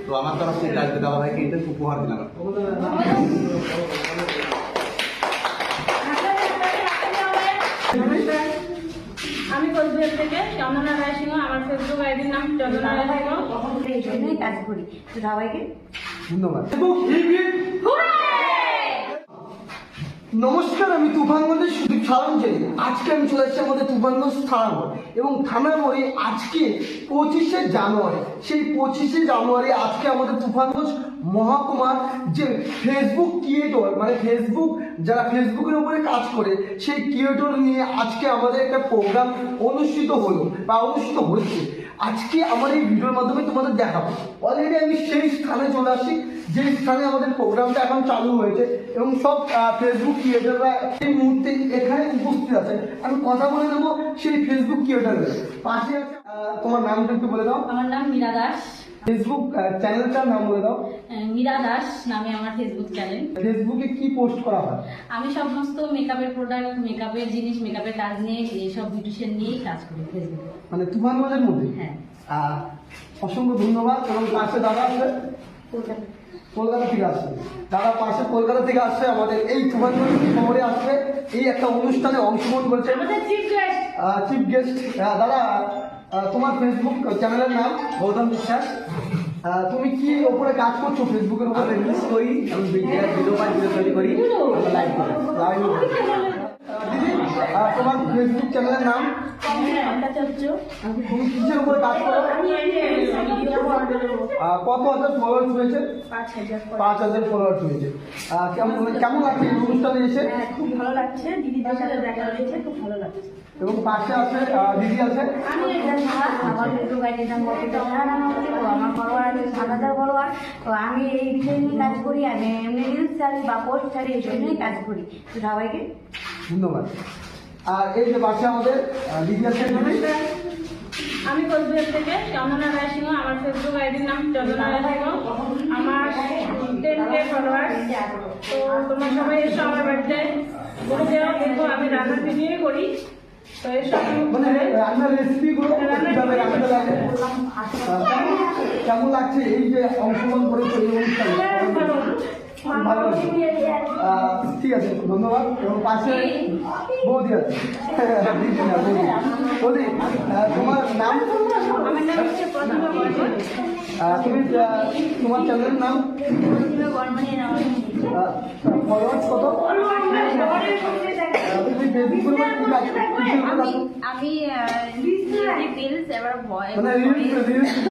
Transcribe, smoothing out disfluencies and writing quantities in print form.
তো আমার তরফ থেকে আজকে দাদা ভাইকে এটা উপহার দিলাম। আমি কোচবিহার থেকে চন্দনা রায় সিংহ, আমার ফেসবুক আইডির নাম চন্দনা রায় সিংহ। এই জন্যই কাজ করি। তো সবাইকে ধন্যবাদ। নমস্কার, আমি তুফানগঞ্জের সুদীপ সারঞ্জলি। আজকে আমি চলে এসেছি আমাদের তুফানগঞ্জ থানার মোড়, এবং থানার মোড়ে আজকে 25শে জানুয়ারি। সেই 25শে জানুয়ারি আজকে আমাদের তুফানগঞ্জ মহকুমার যে ফেসবুক ক্রিয়েটর, মানে ফেসবুক যারা ফেসবুকের উপরে কাজ করে সেই ক্রিয়েটর নিয়ে আজকে আমাদের একটা প্রোগ্রাম অনুষ্ঠিত হলো বা অনুষ্ঠিত হচ্ছে। আজকে আমার এই ভিডিওর মাধ্যমে তোমাদের দেখাবো। অলরেডি আমি সেই স্থানে চলে আসি যে স্থানে আমাদের প্রোগ্রামটা এখন চালু হয়েছে, এবং সব ফেসবুক ক্রিয়েটররা এই মুহূর্তে এখানে উপস্থিত আছে। আমি কথা বলে দেবো সেই ফেসবুক ক্রিয়েটরের পাশে আছে। তোমার নামটা একটু বলে দাও। আমার নাম মীরা দাস। ফেসবুক চ্যানেলটার নাম বলে দাও। মীরা দাস নামে আমার ফেসবুক চ্যানেল। ফেসবুকে কি পোস্ট করা হয়? আমি সমস্ত মেকআপের প্রোডাক্ট, মেকআপের জিনিস, মেকআপের কাজ নিয়ে এইসব বিউটিশিয়ান নিয়েই কাজ করি ফেসবুকে। মানে তুফানগঞ্জের মধ্যে। হ্যাঁ। অসংখ্য ধন্যবাদ। এবং পাশে দাদা আছে, কলকাতা থেকে আসছে। দাদা পাশে কলকাতা থেকে আসছে, আমাদের এই তুফানগঞ্জ শহরে আসবে, এই একটা অনুষ্ঠানে অংশগ্রহণ করেছে আমাদের চিফ গেস্ট। দাদা, তোমার ফেসবুক চ্যানেলের নাম? গৌতম বিশ্বাস। তুমি কি ওপরে কাজ করছো ফেসবুকের উপরে? আমি রিলস করি, আমি ভিডিও তৈরি করি, লাইভ করি। দিদি, তোমার ফেসবুক চ্যানেলের নাম? তুমি কিসের উপরে কাজ করো? কত হাজার ফলোয়ার্স হয়েছে? 5,000 ফলোয়ার্স হয়েছে। কেমন লাগছে এই অনুষ্ঠানে এসে? খুব ভালো লাগছে, দিদিদের সাথে দেখা হয়েছে, খুব ভালো লাগছে। এবং পাশে আছে দিদি আছে। আমি এটা আমার ফেসবুক আইডির নাম বর্ষিতা নাম আছে। তো আমার ফলোয়ার আছে 7,000 ফলোয়ার। তো আমি এই বিষয় নিয়ে কাজ করি, আমি এমনি রিলস ছাড়ি বা পোস্ট ছাড়ি, এই জন্যই কাজ করি। তো সবাইকে ধন্যবাদ। আর এই যে পাশে আমাদের দিদি আছে। আমি কোচবিহার থেকে চন্দনা রায় সিংহ, আমার ফেসবুক আইডির নাম চন্দনা রায় সিংহ। আমার 10K ফলোয়ার। তো তোমরা সবাই এসো আমার বাড়িতে, ঘুরে যাও, দেখো আমি রান্নার ভিডিও করি। তো এসো। মানে রান্নার রেসিপিগুলো কিভাবে রান্না লাগে, কেমন লাগছে এই যে অংশগ্রহণ করেছে এই অনুষ্ঠানে? ভালো লাগছে। ঠিক আছে, ধন্যবাদ। এবং পাশে বৌদি আছে। দিদি না, বৌদি। বৌদি, তোমার নাম? আমার নাম হচ্ছে প্রথমে বর্মন। তুমি তোমার চ্যানেলের নাম? ফলোয়ার্স কত? তুমি ফেসবুকের উপর কি কাজ করো? আমি রিলস এবার ভয় মানে রিলস